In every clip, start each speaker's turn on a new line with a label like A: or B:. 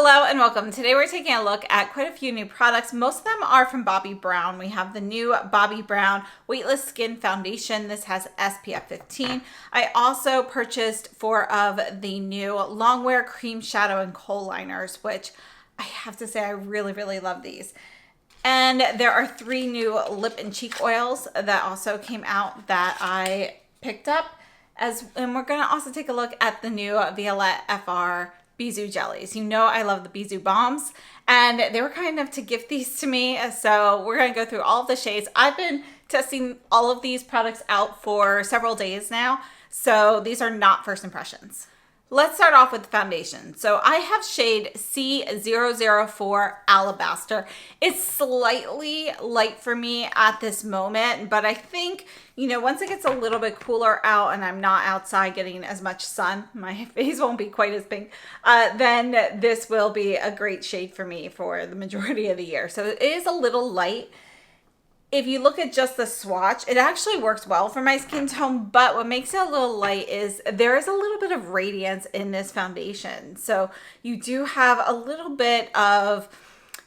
A: Hello and welcome. Today we're taking a look at quite a few new products. Most of them are from Bobbi Brown. We have the new Bobbi Brown Weightless Skin Foundation. This has SPF 15. I also purchased 4 of the new Longwear Cream Shadow and Kohl Liners, which I have to say I really love these. And there are 3 new lip and cheek oils that also came out that I picked up. And we're going to also take a look at the new Violette FR Bisou Jellies. You know I love the Bisou Bombs, and they were kind enough to gift these to me, so we're going to go through all of the shades. I've been testing all of these products out for several days now, so these are not first impressions. Let's start off with the foundation. So I have shade C004 Alabaster. It's slightly light for me at this moment, but I think, you know, once it gets a little bit cooler out and I'm not outside getting as much sun, my face won't be quite as pink, then this will be a great shade for me for the majority of the year. So it is a little light. If you look at just the swatch, it actually works well for my skin tone, but what makes it a little light is there is a little bit of radiance in this foundation. So you do have a little bit of,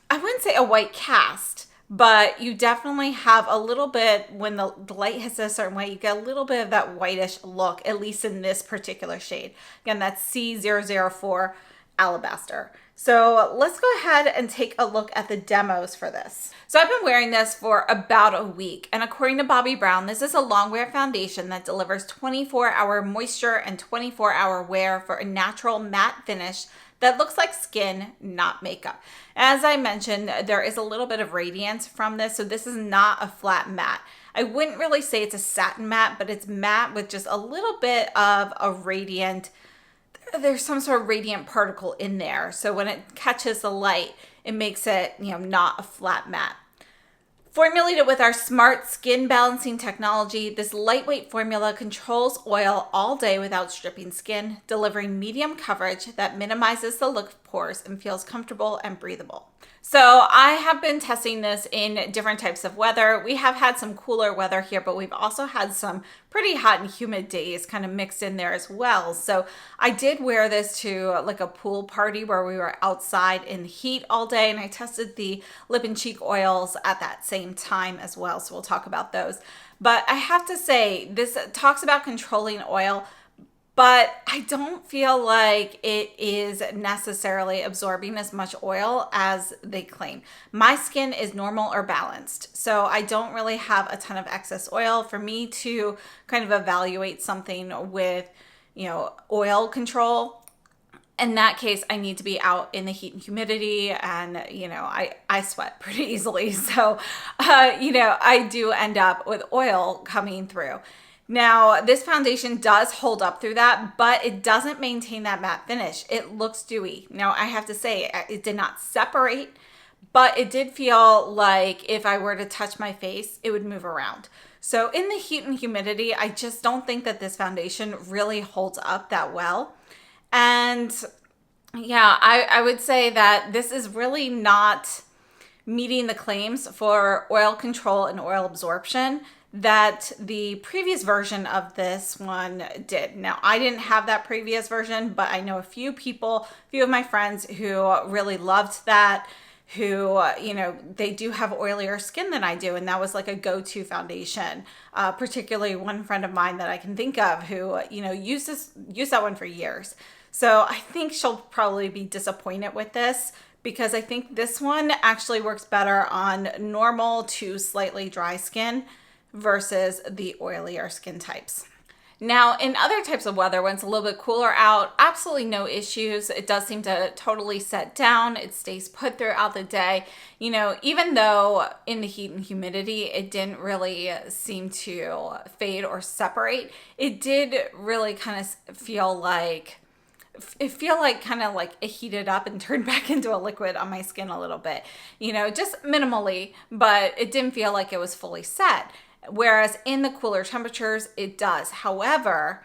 A: I wouldn't say a white cast, but you definitely have a little bit, when the light hits a certain way, you get a little bit of that whitish look, at least in this particular shade. Again, that's C004 Alabaster. So let's go ahead and take a look at the demos for this. So I've been wearing this for about a week, and according to Bobbi Brown, this is a long-wear foundation that delivers 24-hour moisture and 24-hour wear for a natural matte finish that looks like skin, not makeup. As I mentioned, there is a little bit of radiance from this, so this is not a flat matte. I wouldn't really say it's a satin matte, but it's matte with just a little bit of a radiant, there's some sort of radiant particle in there. So when it catches the light, it makes it, you know, not a flat matte. Formulated with our smart skin balancing technology, this lightweight formula controls oil all day without stripping skin, delivering medium coverage that minimizes the look of pores and feels comfortable and breathable. So I have been testing this in different types of weather. We have had some cooler weather here, but we've also had some pretty hot and humid days kind of mixed in there as well. So I did wear this to like a pool party where we were outside in the heat all day, and I tested the lip and cheek oils at that same time as well. So we'll talk about those. But I have to say, this talks about controlling oil, but I don't feel like it is necessarily absorbing as much oil as they claim. My skin is normal or balanced, so I don't really have a ton of excess oil. For me to kind of evaluate something with, you know, oil control, in that case, I need to be out in the heat and humidity, and, you know, I sweat pretty easily. So, you know, I do end up with oil coming through. Now, this foundation does hold up through that, but it doesn't maintain that matte finish. It looks dewy. Now, I have to say, it did not separate, but it did feel like if I were to touch my face, it would move around. So in the heat and humidity, I just don't think that this foundation really holds up that well. And yeah, I would say that this is really not meeting the claims for oil control and oil absorption that the previous version of this one did. Now, I didn't have that previous version, but I know a few of my friends who really loved that, who, you know, they do have oilier skin than I do, and that was like a go-to foundation. Particularly one friend of mine that I can think of who, you know, used that one for years. So I think she'll probably be disappointed with this, because I think this one actually works better on normal to slightly dry skin versus the oilier skin types. Now, in other types of weather, when it's a little bit cooler out, absolutely no issues. It does seem to totally set down. It stays put throughout the day. You know, even though in the heat and humidity, it didn't really seem to fade or separate, it did really kind of feel like kind of like it heated up and turned back into a liquid on my skin a little bit, you know, just minimally, but it didn't feel like it was fully set. Whereas in the cooler temperatures, it does. However,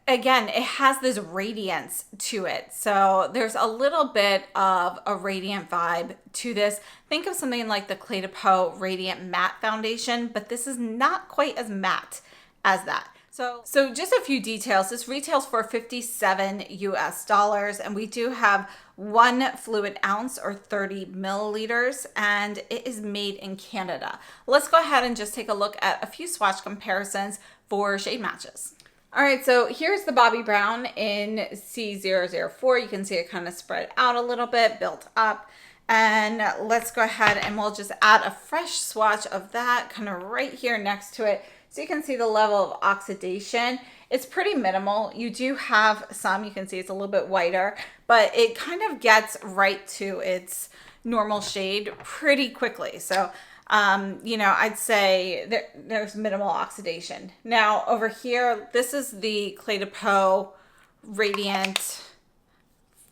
A: again, it has this radiance to it. So there's a little bit of a radiant vibe to this. Think of something like the Cle de Peau Radiant Matte Foundation, but this is not quite as matte as that. So just a few details. This retails for $57 US, and we do have 1 fluid ounce or 30 milliliters, and it is made in Canada. Let's go ahead and just take a look at a few swatch comparisons for shade matches. All right, so here's the Bobbi Brown in C004. You can see it kind of spread out a little bit, built up. And let's go ahead and we'll just add a fresh swatch of that kind of right here next to it. So you can see the level of oxidation. It's pretty minimal. You do have some, you can see it's a little bit whiter, but it kind of gets right to its normal shade pretty quickly. So, you know, I'd say there's minimal oxidation. Now over here, this is the Cle de Peau Radiant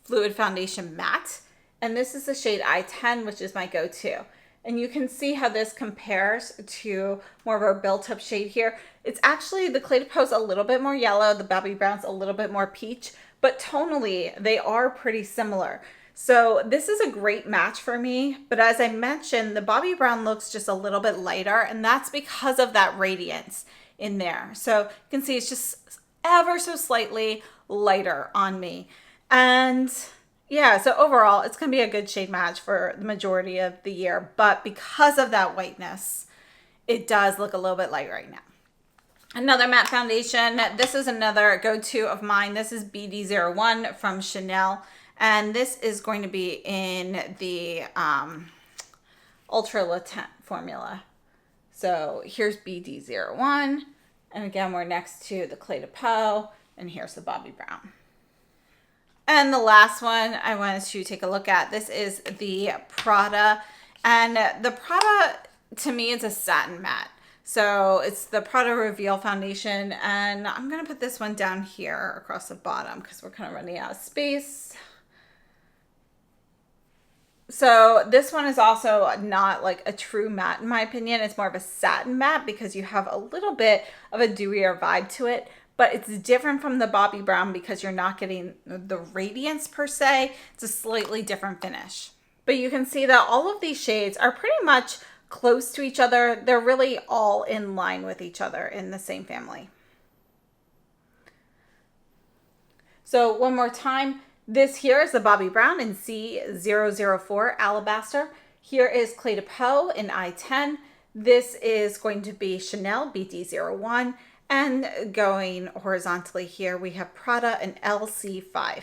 A: Fluid Foundation Matte. And this is the shade I-10, which is my go-to. And you can see how this compares to more of a built-up shade here. It's actually, the Cle de Peau's a little bit more yellow, the Bobbi Brown's a little bit more peach, but tonally, they are pretty similar. So this is a great match for me, but as I mentioned, the Bobbi Brown looks just a little bit lighter, and that's because of that radiance in there. So you can see it's just ever so slightly lighter on me. And yeah, so overall, it's going to be a good shade match for the majority of the year. But because of that whiteness, it does look a little bit light right now. Another matte foundation. This is another go-to of mine. This is BD01 from Chanel. And this is going to be in the Ultra Latent formula. So here's BD01. And again, we're next to the Cle de Peau. And here's the Bobbi Brown. And the last one I wanted to take a look at, this is the Prada. And the Prada, to me, is a satin matte. So it's the Prada Reveal Foundation. And I'm going to put this one down here across the bottom because we're kind of running out of space. So this one is also not like a true matte in my opinion. It's more of a satin matte because you have a little bit of a dewier vibe to it. But it's different from the Bobbi Brown because you're not getting the radiance per se. It's a slightly different finish. But you can see that all of these shades are pretty much close to each other. They're really all in line with each other in the same family. So one more time, this here is the Bobbi Brown in C004 Alabaster. Here is Cle de Peau in I-10. This is going to be Chanel BD01. And going horizontally here, we have Prada and LC5.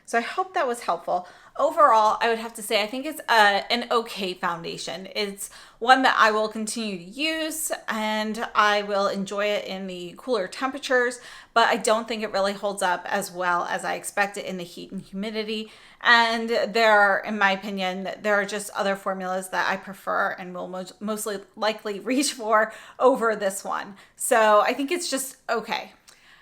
A: So I hope that was helpful. Overall, I would have to say I think it's an okay foundation. It's one that I will continue to use and I will enjoy it in the cooler temperatures, but I don't think it really holds up as well as I expect it in the heat and humidity. And in my opinion, there are just other formulas that I prefer and will mostly likely reach for over this one. So I think it's just okay.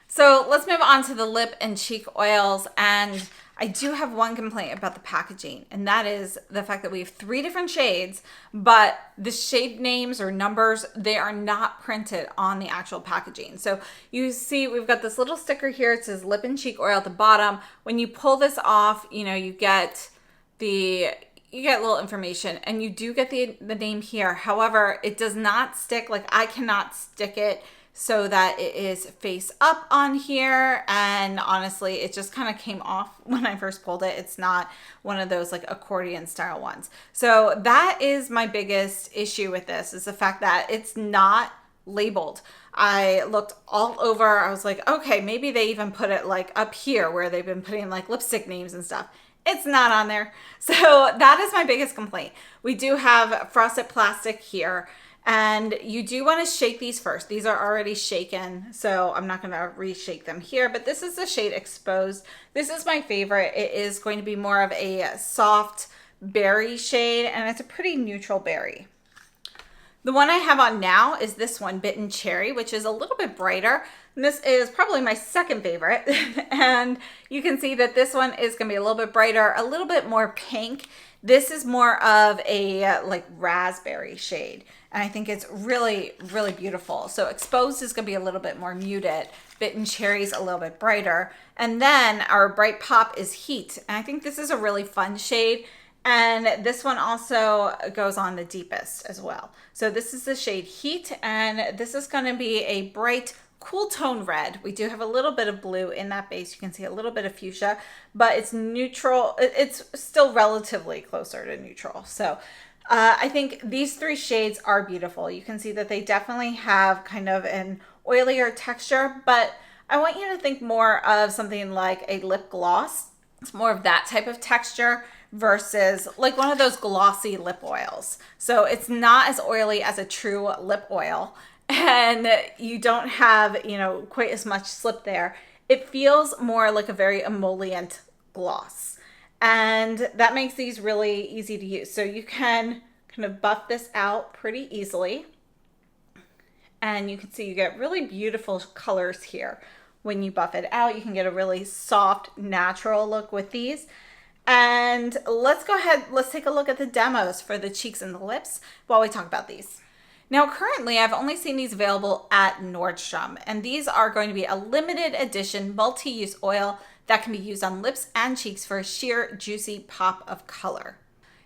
A: So let's move on to the lip and cheek oils. And I do have one complaint about the packaging, and that is the fact that we have 3 different shades, but the shade names or numbers, they are not printed on the actual packaging. So you see we've got this little sticker here. It says lip and cheek oil at the bottom. When you pull this off, you know, you get a little information and you do get the name here. However, it does not stick. Like I cannot stick it so that it is face up on here, and honestly it just kind of came off when I first pulled it. It's not one of those like accordion style ones. So that is my biggest issue with this, is the fact that it's not labeled. I looked all over. I was like, okay, maybe they even put it like up here where they've been putting like lipstick names and stuff. It's not on there. So that is my biggest complaint. We do have frosted plastic here. And you do want to shake these first. These are already shaken, so I'm not going to reshake them here. But this is the shade Exposed. This is my favorite. It is going to be more of a soft berry shade, and it's a pretty neutral berry. The one I have on now is this one, Bitten Cherry, which is a little bit brighter. And this is probably my second favorite. And you can see that this one is going to be a little bit brighter, a little bit more pink. This is more of a like raspberry shade. And I think it's really, really beautiful. So Exposed is going to be a little bit more muted. Bitten Cherry's a little bit brighter. And then our Bright Pop is Heat. And I think this is a really fun shade. And this one also goes on the deepest as well. So this is the shade Heat. And this is going to be a bright, cool tone red. We do have a little bit of blue in that base. You can see a little bit of fuchsia, but it's neutral. It's still relatively closer to neutral. So I think these three shades are beautiful. You can see that they definitely have kind of an oilier texture, but I want you to think more of something like a lip gloss. It's more of that type of texture versus like one of those glossy lip oils. So it's not as oily as a true lip oil, and you don't have, you know, quite as much slip there. It feels more like a very emollient gloss, and that makes these really easy to use. So you can kind of buff this out pretty easily, and you can see you get really beautiful colors here. When you buff it out, you can get a really soft, natural look with these. And let's go ahead, let's take a look at the demos for the cheeks and the lips while we talk about these. Now, currently, I've only seen these available at Nordstrom, and these are going to be a limited edition multi-use oil that can be used on lips and cheeks for a sheer, juicy pop of color.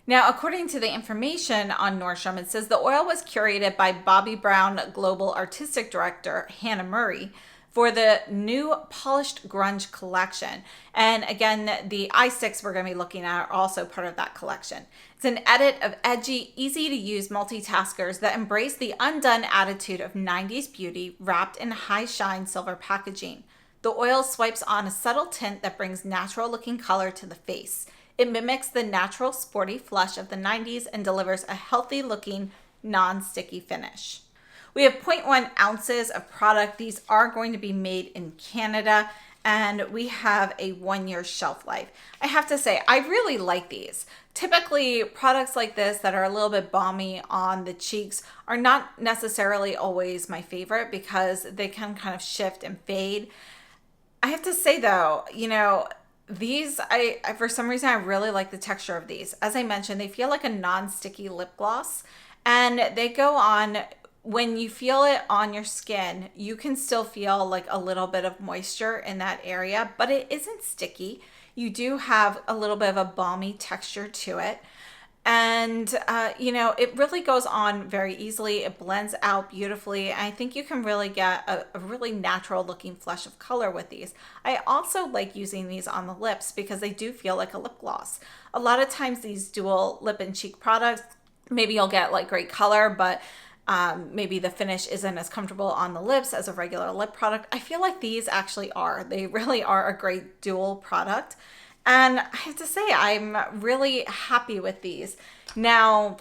A: Now, according to the information on Nordstrom, it says the oil was curated by Bobbi Brown Global Artistic Director Hannah Murray for the new Polished Grunge collection. And again, the eye sticks we're going to be looking at are also part of that collection. It's an edit of edgy, easy to use multitaskers that embrace the undone attitude of 90s beauty wrapped in high shine silver packaging. The oil swipes on a subtle tint that brings natural looking color to the face. It mimics the natural sporty flush of the 90s and delivers a healthy looking, non-sticky finish. We have 0.1 ounces of product. These are going to be made in Canada, and we have a 1-year shelf life. I have to say, I really like these. Typically, products like this that are a little bit balmy on the cheeks are not necessarily always my favorite because they can kind of shift and fade. I have to say though, you know, these, I for some reason, I really like the texture of these. As I mentioned, they feel like a non-sticky lip gloss, and they go on. When you feel it on your skin, you can still feel like a little bit of moisture in that area, but it isn't sticky. You do have a little bit of a balmy texture to it. And, you know, it really goes on very easily. It blends out beautifully. I think you can really get a really natural looking flush of color with these. I also like using these on the lips because they do feel like a lip gloss. A lot of times these dual lip and cheek products, maybe you'll get like great color, but maybe the finish isn't as comfortable on the lips as a regular lip product. I feel like these actually are. They really are a great dual product. And I have to say, I'm really happy with these. Now,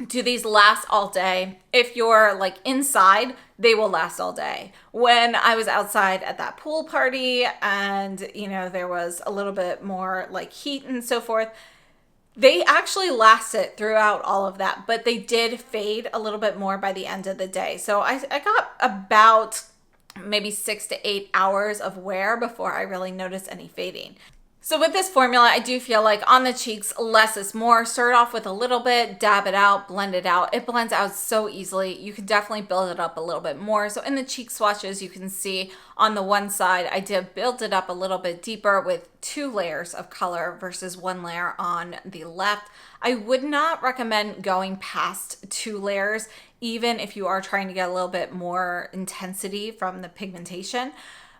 A: do these last all day? If you're like inside, they will last all day. When I was outside at that pool party and, you know, there was a little bit more like heat and so forth, they actually lasted throughout all of that, but they did fade a little bit more by the end of the day. So I got about maybe 6 to 8 hours of wear before I really noticed any fading. So with this formula, I do feel like on the cheeks, less is more. Start off with a little bit, dab it out, blend it out. It blends out so easily. You could definitely build it up a little bit more. So in the cheek swatches, you can see on the one side, I did build it up a little bit deeper with 2 layers of color versus 1 layer on the left. I would not recommend going past 2 layers, even if you are trying to get a little bit more intensity from the pigmentation.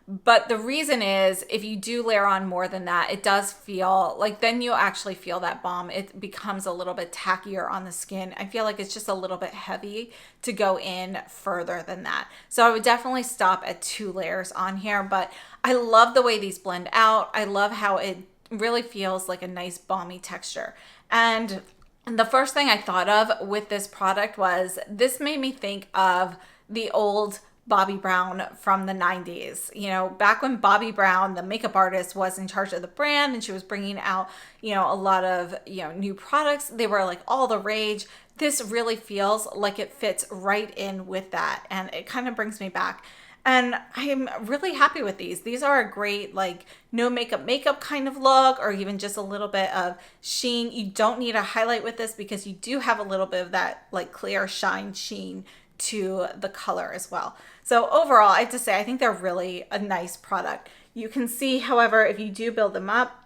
A: But the reason is if you do layer on more than that, it does feel like then you'll actually feel that balm. It becomes a little bit tackier on the skin. I feel like it's just a little bit heavy to go in further than that. So I would definitely stop at 2 layers on here, but I love the way these blend out. I love how it really feels like a nice balmy texture. And the first thing I thought of with this product was this made me think of the old Bobbi Brown from the 90s. You know, back when Bobbi Brown, the makeup artist, was in charge of the brand and she was bringing out, you know, a lot of, you know, new products. They were like all the rage. This really feels like it fits right in with that. And it kind of brings me back. And I'm really happy with these. These are a great, like, no makeup kind of look, or even just a little bit of sheen. You don't need a highlight with this because you do have a little bit of that, like, clear shine sheen to the color as well. So overall, I have to say, I think they're really a nice product. You can see, however, if you do build them up,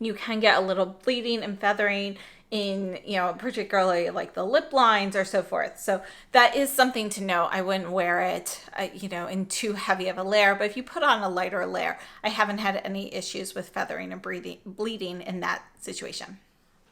A: you can get a little bleeding and feathering in, you know, particularly like the lip lines or so forth. So that is something to know. I wouldn't wear it, you know, in too heavy of a layer, but if you put on a lighter layer, I haven't had any issues with feathering and bleeding in that situation.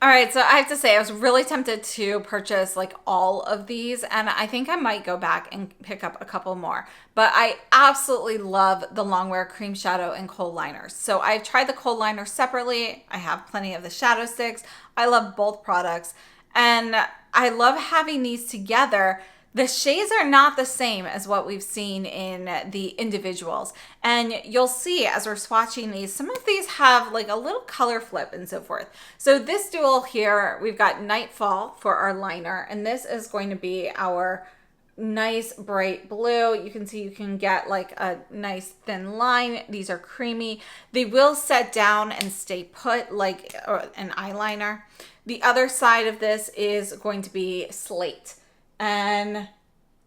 A: All right, so I have to say I was really tempted to purchase like all of these, and I think I might go back and pick up a couple more. But I absolutely love the Longwear Cream Shadow and Kohl liners. So I've tried the Kohl liner separately. I have plenty of the shadow sticks. I love both products, and I love having these together. The shades are not the same as what we've seen in the individuals. And you'll see as we're swatching these, some of these have like a little color flip and so forth. So this dual here, we've got Nightfall for our liner, and this is going to be our nice bright blue. You can see you can get like a nice thin line. These are creamy. They will set down and stay put like an eyeliner. The other side of this is going to be Slate. And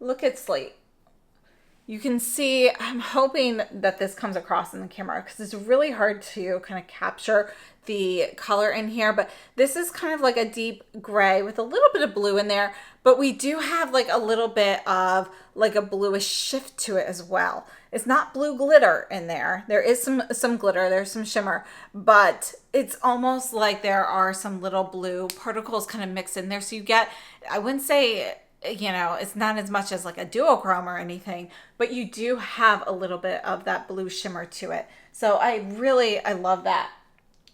A: look at Slate. You can see, I'm hoping that this comes across in the camera because it's really hard to kind of capture the color in here, but this is kind of like a deep gray with a little bit of blue in there, but we do have like a little bit of like a bluish shift to it as well. It's not blue glitter in there. There is some glitter, there's some shimmer, but it's almost like there are some little blue particles kind of mixed in there. So you get, I wouldn't say, you know, it's not as much as like a duochrome or anything, but you do have a little bit of that blue shimmer to it. So I love that.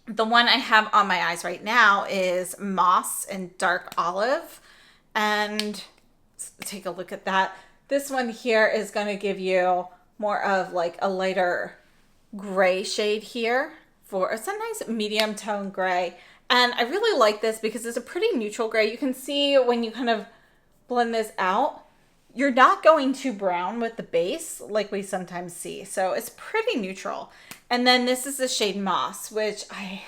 A: The one I have on my eyes right now is Moss and Dark Olive. And let's take a look at that. This one here is going to give you more of like a lighter gray shade here. It's a nice medium tone gray. And I really like this because it's a pretty neutral gray. You can see when you kind of blend this out, you're not going too brown with the base like we sometimes see. So it's pretty neutral. And then this is the shade Moss, which I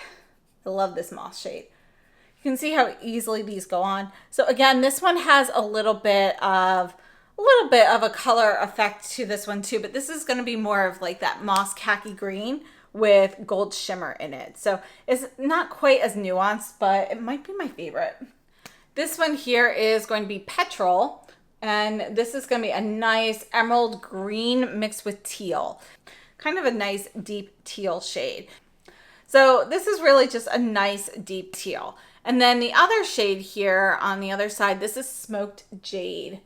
A: love this Moss shade. You can see how easily these go on. So again, this one has a little bit of a color effect to this one too, but this is going to be more of like that moss khaki green with gold shimmer in it. So it's not quite as nuanced, but it might be my favorite. This one here is going to be Petrol, and this is going to be a nice emerald green mixed with teal. Kind of a nice deep teal shade. So this is really just a nice deep teal. And then the other shade here on the other side, this is Smoked Jade.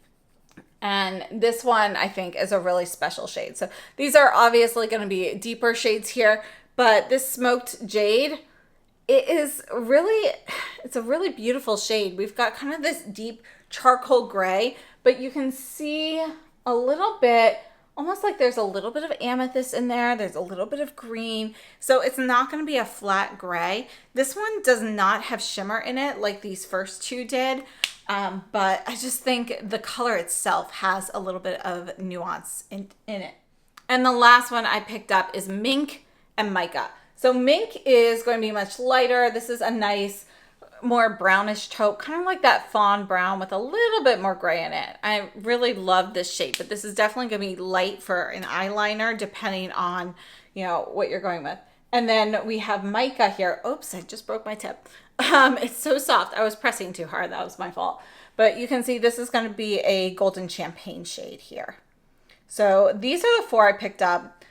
A: And this one I think is a really special shade. So these are obviously going to be deeper shades here, but this Smoked Jade, it's a really beautiful shade. We've got kind of this deep charcoal gray, but you can see a little bit, almost like there's a little bit of amethyst in there. There's a little bit of green. So it's not going to be a flat gray. This one does not have shimmer in it like these first two did. But I just think the color itself has a little bit of nuance in it. And the last one I picked up is Mink and Mica. So Mink is going to be much lighter. This is a nice, more brownish taupe, kind of like that fawn brown with a little bit more gray in it. I really love this shade, but this is definitely going to be light for an eyeliner depending on, you know, what you're going with. And then we have Mica here. Oops, I just broke my tip. It's so soft. I was pressing too hard. That was my fault. But you can see this is going to be a golden champagne shade here. So these are the four I picked up.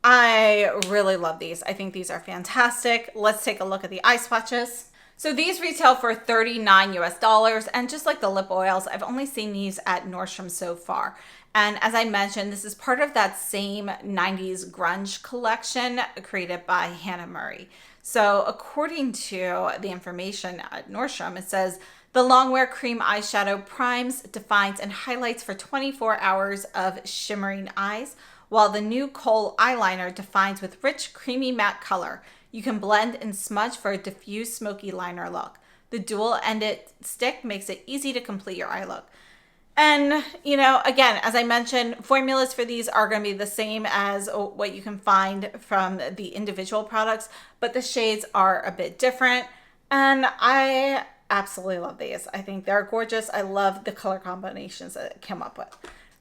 A: I really love these. I think these are fantastic. Let's take a look at the eye swatches. So these retail for $39 US, and just like the lip oils, I've only seen these at Nordstrom so far. And as I mentioned, this is part of that same 90s grunge collection created by Hannah Murray. So according to the information at Nordstrom, it says the Longwear Cream Eyeshadow primes, defines, and highlights for 24 hours of shimmering eyes, while the new Kohl eyeliner defines with rich, creamy matte color. You can blend and smudge for a diffuse, smoky liner look. The dual-ended stick makes it easy to complete your eye look. And, you know, again, as I mentioned, formulas for these are going to be the same as what you can find from the individual products, but the shades are a bit different. And I absolutely love these. I think they're gorgeous. I love the color combinations that it came up with.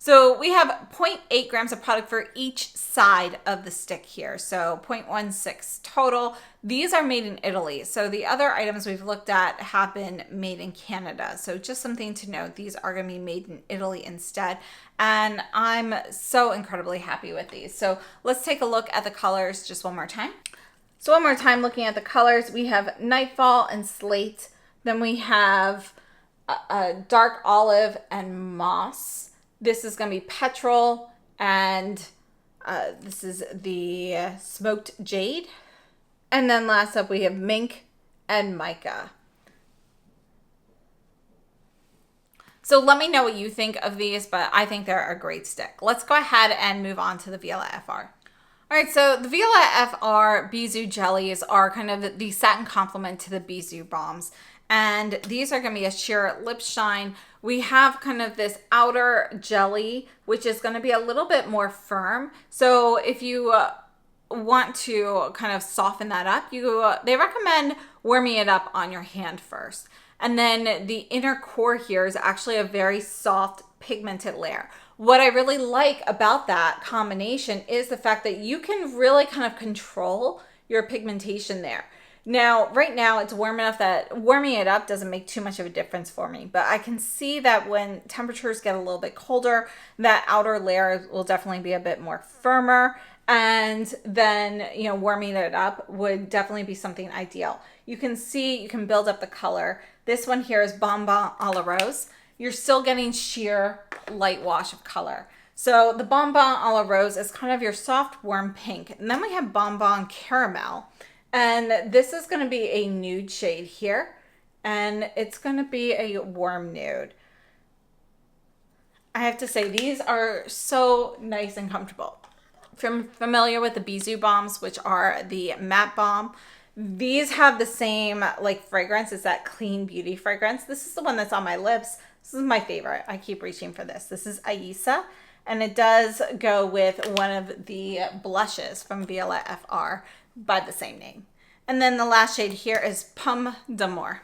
A: So we have 0.8 grams of product for each side of the stick here. So 0.16 total. These are made in Italy. So the other items we've looked at have been made in Canada. So just something to note, these are going to be made in Italy instead. And I'm so incredibly happy with these. So let's take a look at the colors just one more time. So one more time, looking at the colors, we have Nightfall and Slate. Then we have Dark Olive and Moss. This is going to be Petrol, and this is the Smoked Jade. And then last up, we have Mink and Mica. So let me know what you think of these, but I think they're a great stick. Let's go ahead and move on to the Viola FR. All right, so the Viola FR Bisou Jellies are kind of the satin complement to the Bisou Balms. And these are going to be a sheer lip shine. We have kind of this outer jelly, which is going to be a little bit more firm. So if you want to kind of soften that up, they recommend warming it up on your hand first. And then the inner core here is actually a very soft pigmented layer. What I really like about that combination is the fact that you can really kind of control your pigmentation there. Now, right now it's warm enough that warming it up doesn't make too much of a difference for me, but I can see that when temperatures get a little bit colder, that outer layer will definitely be a bit more firmer, and then, you know, warming it up would definitely be something ideal. You can see, you can build up the color. This one here is Bonbon a la Rose. You're still getting sheer light wash of color. So the Bonbon a la Rose is kind of your soft, warm pink. And then we have Bonbon Caramel. And this is going to be a nude shade here. And it's going to be a warm nude. I have to say, these are so nice and comfortable. If you're familiar with the Bisou Balms, which are the matte balm, these have the same like fragrance as that clean beauty fragrance. This is the one that's on my lips. This is my favorite. I keep reaching for this. This is Aisa, and it does go with one of the blushes from Viola FR by the same name. And then the last shade here is Pomme d'Amour.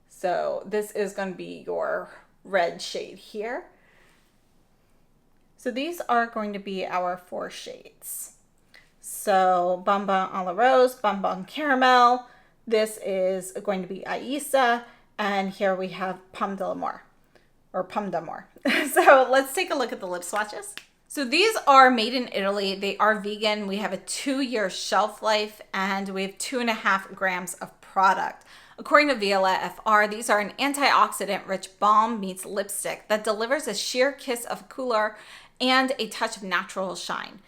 A: So this is going to be your red shade here. So these are going to be our 4 shades. So Bonbon a la Rose, Bonbon Caramel. This is going to be Aisa. And here we have Pomme d'Amour, or Pomme d'Amour. So let's take a look at the lip swatches. So these are made in Italy. They are vegan. We have a 2-year shelf life, and we have 2.5 grams of product. According to Viola FR, these are an antioxidant-rich balm meets lipstick that delivers a sheer kiss of couleur and a touch of natural shine.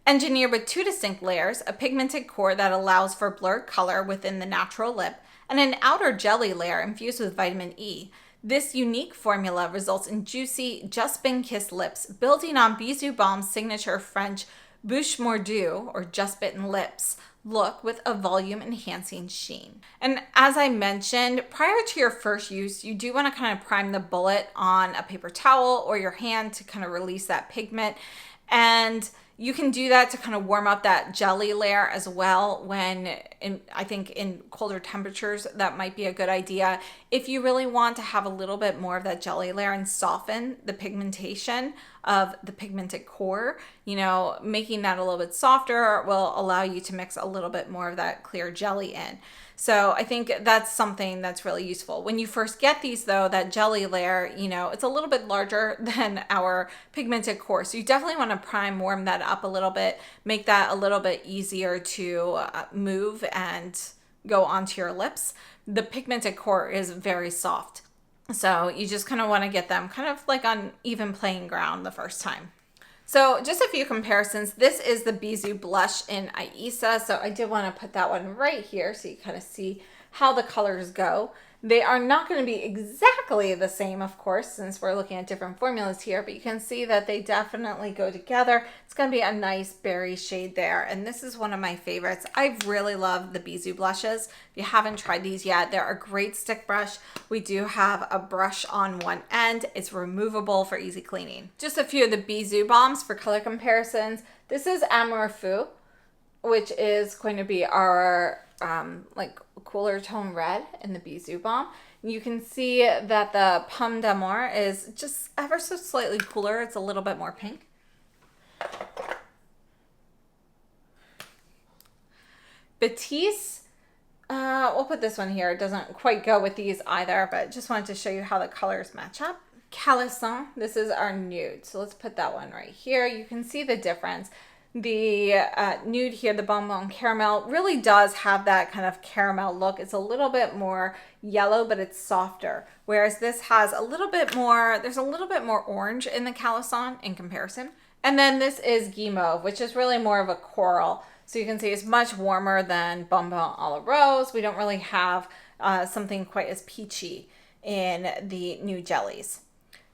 A: Engineered with 2 distinct layers, a pigmented core that allows for blurred color within the natural lip, and an outer jelly layer infused with vitamin E. This unique formula results in juicy, just been kissed lips, building on Bisou Balm's signature French bouche mordue, or just bitten lips, look with a volume enhancing sheen. And as I mentioned, prior to your first use, you do want to kind of prime the bullet on a paper towel or your hand to kind of release that pigment. And you can do that to kind of warm up that jelly layer as well when, I think in colder temperatures, that might be a good idea. If you really want to have a little bit more of that jelly layer and soften the pigmentation of the pigmented core, you know, making that a little bit softer will allow you to mix a little bit more of that clear jelly in. So I think that's something that's really useful. When you first get these though, that jelly layer, you know, it's a little bit larger than our pigmented core. So you definitely want to prime, warm that up a little bit, make that a little bit easier to move and go onto your lips. The pigmented core is very soft. So you just kind of want to get them kind of like on even playing ground the first time. So just a few comparisons. This is the Bisou blush in Aisa. So I did want to put that one right here so you kind of see how the colors go. They are not going to be exactly the same, of course, since we're looking at different formulas here, but you can see that they definitely go together. It's going to be a nice berry shade there, and this is one of my favorites. I really love the Bisou blushes. If you haven't tried these yet, they're a great stick brush. We do have a brush on one end. It's removable for easy cleaning. Just a few of the Bisou balms for color comparisons. This is Amour Fou, which is going to be our like cooler tone red in the Bisou Balm. You can see that the Pomme d'Amour is just ever so slightly cooler. It's a little bit more pink. Batiste, we'll put this one here. It doesn't quite go with these either, but just wanted to show you how the colors match up. Calisson, this is our nude. So let's put that one right here. You can see the difference. The nude here, the Bonbon Caramel, really does have that kind of caramel look. It's a little bit more yellow, but it's softer. Whereas this has a little bit more, there's a little bit more orange in the Calisson in comparison. And then this is Guimauve, which is really more of a coral. So you can see it's much warmer than Bonbon à la Rose. We don't really have something quite as peachy in the new jellies.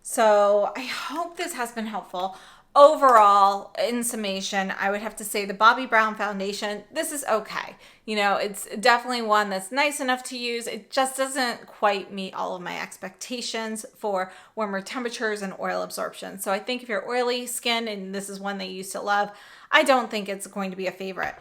A: So I hope this has been helpful. Overall, in summation, I would have to say the Bobbi Brown foundation, this is okay. You know, it's definitely one that's nice enough to use. It just doesn't quite meet all of my expectations for warmer temperatures and oil absorption. So I think if you're oily skin and this is one that you used to love, I don't think it's going to be a favorite.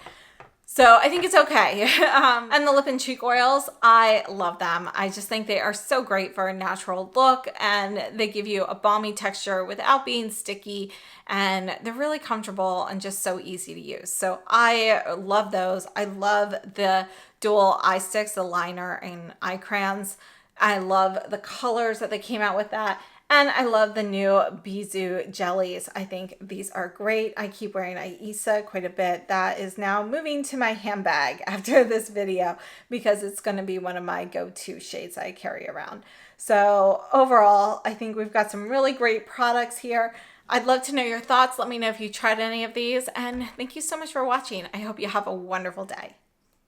A: So I think it's okay. And the lip and cheek oils, I love them. I just think they are so great for a natural look, and they give you a balmy texture without being sticky, and they're really comfortable and just so easy to use. So I love those. I love the dual eye sticks, the liner and eye crayons. I love the colors that they came out with that. And I love the new Bisou jellies. I think these are great. I keep wearing Aisa quite a bit. That is now moving to my handbag after this video because it's going to be one of my go-to shades I carry around. So overall, I think we've got some really great products here. I'd love to know your thoughts. Let me know if you tried any of these. And thank you so much for watching. I hope you have a wonderful day.